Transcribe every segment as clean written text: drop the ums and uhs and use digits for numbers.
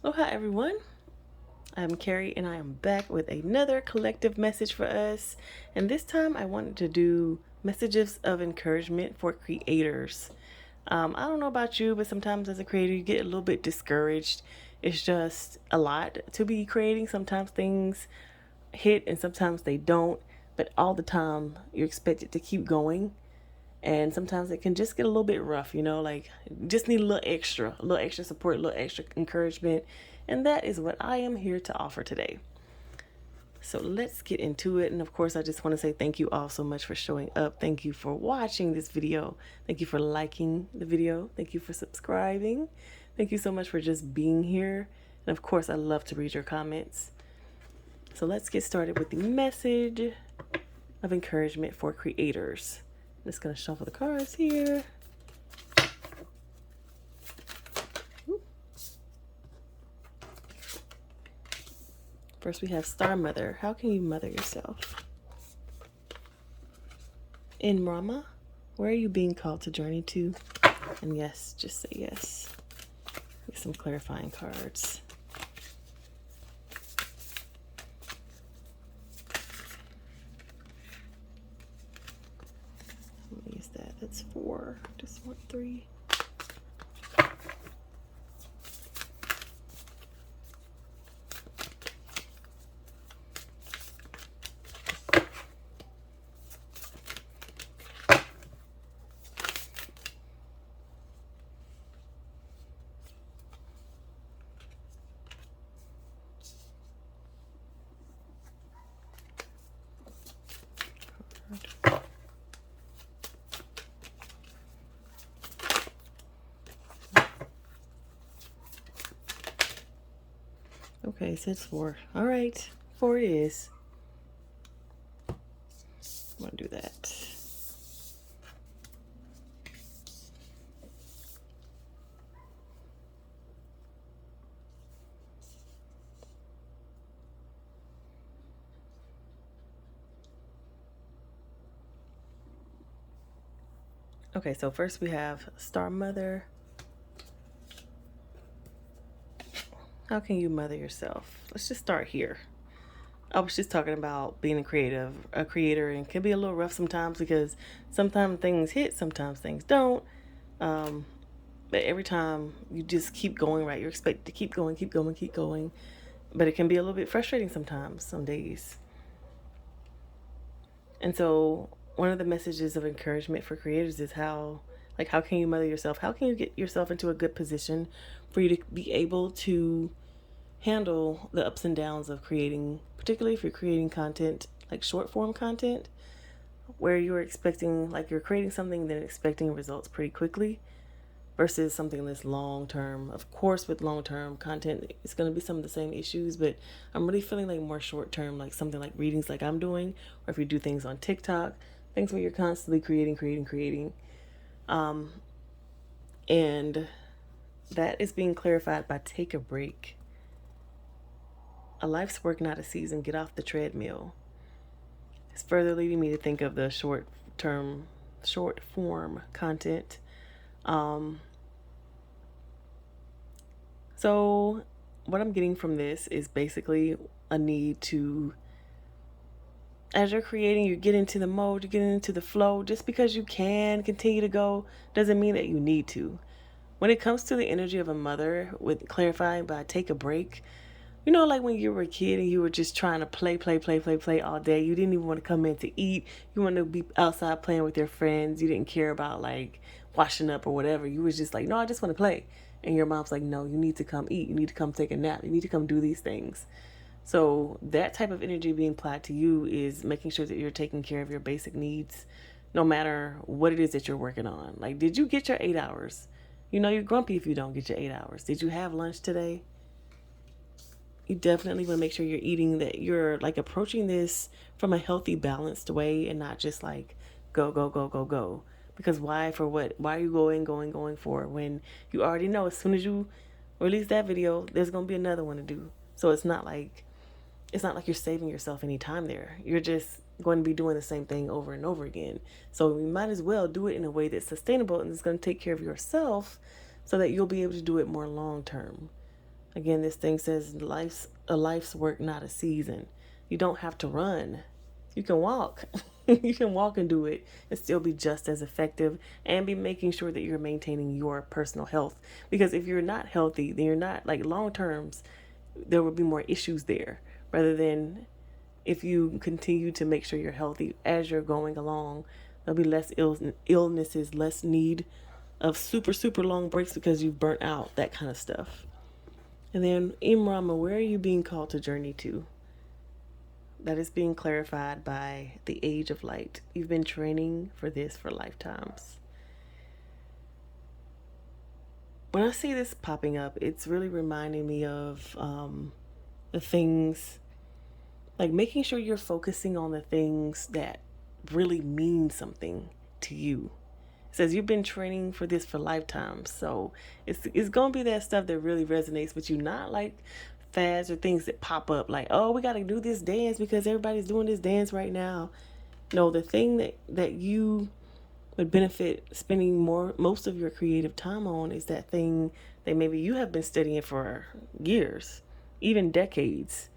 Oh, hi everyone. I'm Carrie and I am back with another collective message for us. And this time I wanted to do messages of encouragement for creators. I don't know about you, but sometimes as a creator, you get a little bit discouraged. It's just a lot to be creating. Sometimes things hit and sometimes they don't, but all the time you're expected to keep going. And sometimes it can just get a little bit rough, like just need a little extra support, a little extra encouragement. And that is what I am here to offer today. So let's get into it. And of course, I just want to say thank you all so much for showing up. Thank you for watching this video. Thank you for liking the video. Thank you for subscribing. Thank you so much for just being here. And of course, I love to read your comments. So let's get started with the message of encouragement for creators. I'm just going to shuffle the cards here. First, we have Star Mother. How can you mother yourself? In Rama, where are you being called to journey to? And yes, just say yes. Get some clarifying cards. What is that? That's 4. Just want 3. Okay, so it's 4. All right, 4 it is. I'm gonna do that. Okay, so first we have Star Mother. How can you mother yourself? Let's just start here. I was just talking about being a creator, and it can be a little rough sometimes because sometimes things hit, sometimes things don't. But every time you just keep going, right? You're expected to keep going, keep going, keep going. But it can be a little bit frustrating sometimes, some days. And so one of the messages of encouragement for creators is how can you mother yourself? How can you get yourself into a good position for you to be able to handle the ups and downs of creating, particularly if you're creating content, like short form content, where you're expecting, like you're creating something, then expecting results pretty quickly versus something that's long term. Of course, with long term content, it's going to be some of the same issues, but I'm really feeling like more short term, like something like readings, like I'm doing, or if you do things on TikTok, things where you're constantly creating. And that is being clarified by take a break. A life's work, not a season. Get off the treadmill. It's further leading me to think of the short form content. So what I'm getting from this is basically a need to, as you're creating, you get into the mode, you get into the flow. Just because you can continue to go doesn't mean that you need to. When it comes to the energy of a mother, with clarifying by take a break, like when you were a kid and you were just trying to play all day. You didn't even want to come in to eat. You wanted to be outside playing with your friends. You didn't care about like washing up or whatever. You was just like, no, I just want to play. And your mom's like, no, you need to come eat. You need to come take a nap. You need to come do these things. So that type of energy being applied to you is making sure that you're taking care of your basic needs, no matter what it is that you're working on. Like, did you get your 8 hours? You're grumpy if you don't get your 8 hours. Did you have lunch today? You definitely want to make sure you're eating, that you're like approaching this from a healthy, balanced way and not just like go, go, go, go, go. Because why, for what? Why are you going for when you already know as soon as you release that video, there's going to be another one to do. So it's not like you're saving yourself any time there. You're just going to be doing the same thing over and over again. So you might as well do it in a way that's sustainable and it's going to take care of yourself so that you'll be able to do it more long term. Again, this thing says life's a life's work, not a season. You don't have to run. You can walk. You can walk and do it and still be just as effective and be making sure that you're maintaining your personal health. Because if you're not healthy, then you're not, like, long terms, there will be more issues there rather than if you continue to make sure you're healthy as you're going along. There'll be less illnesses, less need of super, super long breaks because you've burnt out, that kind of stuff. And then, Imrama, where are you being called to journey to? That is being clarified by the age of light. You've been training for this for lifetimes. When I see this popping up, it's really reminding me of the things, like making sure you're focusing on the things that really mean something to you. It says you've been training for this for lifetimes. So it's going to be that stuff that really resonates with you, not like fads or things that pop up like, oh, we got to do this dance because everybody's doing this dance right now. No, the thing that you would benefit spending most of your creative time on is that thing that maybe you have been studying for years, even decades.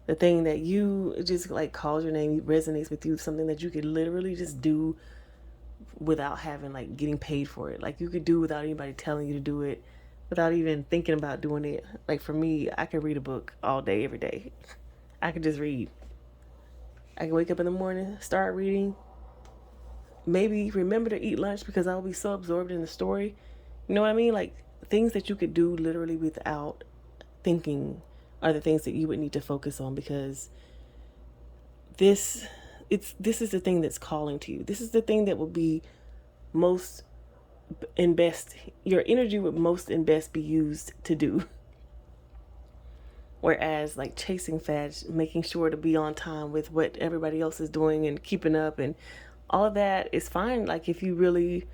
The thing that you just like calls your name, resonates with you, something that you could literally just do without having, like, getting paid for it. Like, you could do without anybody telling you to do it, without even thinking about doing it. Like, for me, I could read a book all day, every day. I could just read. I can wake up in the morning, start reading, maybe remember to eat lunch because I'll be so absorbed in the story. You know what I mean? Like, things that you could do literally without thinking are the things that you would need to focus on, because this this is the thing that's calling to you. This is the thing that will be most and best, your energy would most and best be used to do. Whereas, like, chasing fads, making sure to be on time with what everybody else is doing and keeping up and all of that is fine. Like, if you really,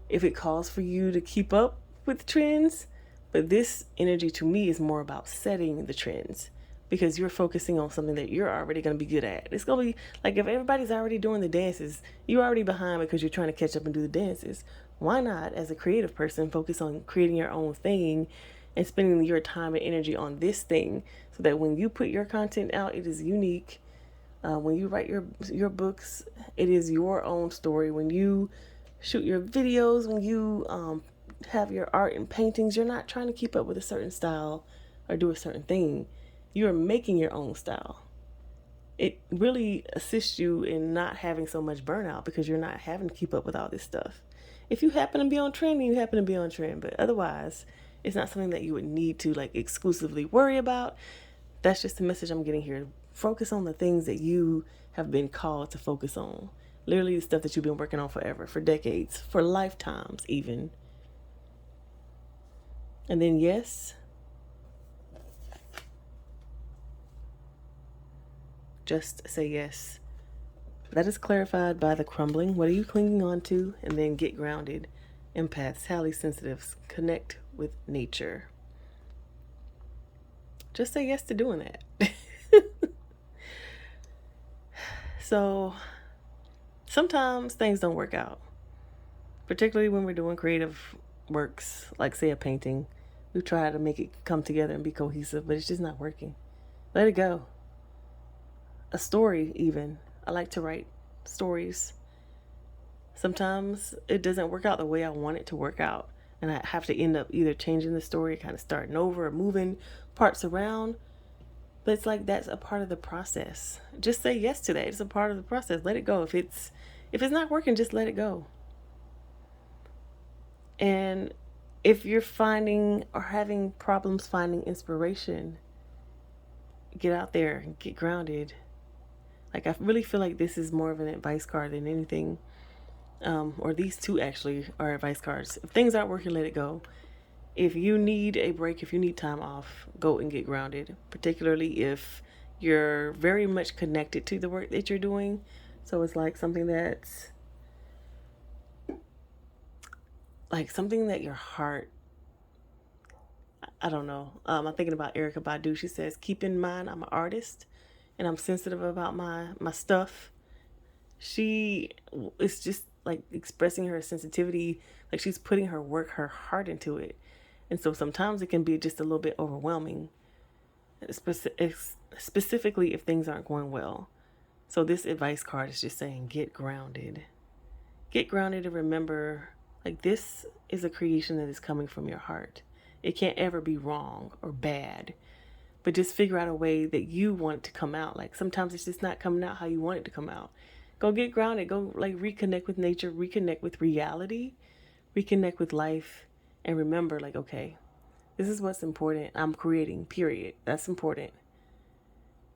if it calls for you to keep up with trends, but this energy to me is more about setting the trends, because you're focusing on something that you're already going to be good at. It's going to be like, if everybody's already doing the dances, you're already behind because you're trying to catch up and do the dances. Why not, as a creative person, focus on creating your own thing and spending your time and energy on this thing, so that when you put your content out, it is unique. When you write your books, it is your own story. When you shoot your videos, when you have your art and paintings, you're not trying to keep up with a certain style or do a certain thing. You are making your own style. It really assists you in not having so much burnout because you're not having to keep up with all this stuff. If you happen to be on trend, you happen to be on trend, but otherwise, it's not something that you would need to, like, exclusively worry about. That's just the message I'm getting here. Focus on the things that you have been called to focus on. Literally the stuff that you've been working on forever, for decades, for lifetimes even. And then, yes, just say yes. That is clarified by the crumbling. What are you clinging on to? And then get grounded. Empaths, highly sensitives, connect with nature. Just say yes to doing that. So sometimes things don't work out, particularly when we're doing creative works, like, say, a painting. We try to make it come together and be cohesive, but it's just not working. Let it go. A story, even. I like to write stories. Sometimes it doesn't work out the way I want it to work out, and I have to end up either changing the story, kind of starting over, or moving parts around. But it's like, that's a part of the process. Just say yes to that. It's a part of the process. Let it go. If it's not working, just let it go. And if you're finding or having problems finding inspiration, get out there and get grounded. Like, I really feel like this is more of an advice card than anything. Or these two actually are advice cards. If things aren't working, let it go. If you need a break, if you need time off, go and get grounded, particularly if you're very much connected to the work that you're doing. So it's like something that's like something that your heart, I don't know. I'm thinking about Erykah Badu. She says, keep in mind, I'm an artist and I'm sensitive about my stuff. She is just like expressing her sensitivity, like she's putting her work, her heart into it. And so sometimes it can be just a little bit overwhelming, specifically if things aren't going well. So this advice card is just saying, get grounded. Get grounded and remember, like, this is a creation that is coming from your heart. It can't ever be wrong or bad, but just figure out a way that you want it to come out. Like, sometimes it's just not coming out how you want it to come out. Go get grounded. Go, like, reconnect with nature, reconnect with reality, reconnect with life, and remember, like, okay, this is what's important. I'm creating, period. That's important.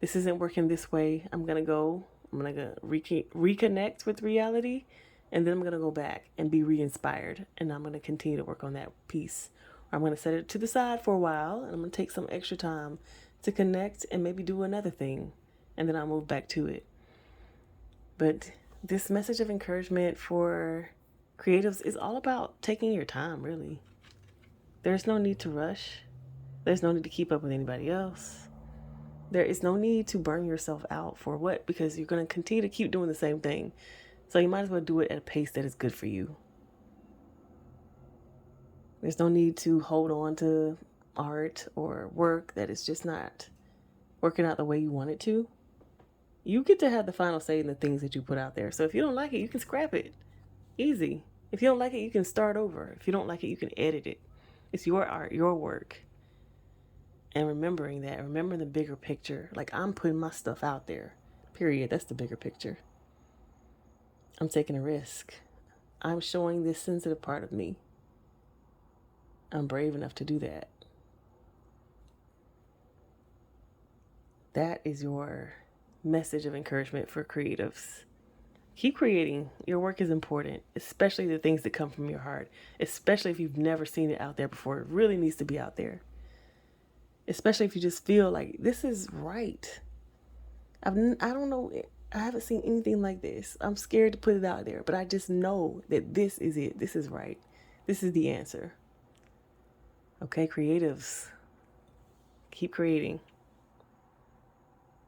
This isn't working this way. I'm going to reconnect with reality, and then I'm going to go back and be re-inspired, and I'm going to continue to work on that piece. Or I'm going to set it to the side for a while, and I'm going to take some extra time to connect and maybe do another thing, and then I'll move back to it. But this message of encouragement for creatives is all about taking your time, really. There's no need to rush. There's no need to keep up with anybody else. There is no need to burn yourself out for what? Because you're going to continue to keep doing the same thing. So you might as well do it at a pace that is good for you. There's no need to hold on to art or work that is just not working out the way you want it to. You get to have the final say in the things that you put out there. So if you don't like it, you can scrap it. Easy. If you don't like it, you can start over. If you don't like it, you can edit it. It's your art, your work. And remembering the bigger picture. Like, I'm putting my stuff out there. Period. That's the bigger picture. I'm taking a risk. I'm showing this sensitive part of me. I'm brave enough to do that. That is your message of encouragement for creatives. Keep creating. Your work is important, especially the things that come from your heart, especially if you've never seen it out there before. It really needs to be out there, especially if you just feel like this is right. I don't know. I haven't seen anything like this. I'm scared to put it out there, but I just know that this is it. This is right. This is the answer. Okay, creatives, keep creating.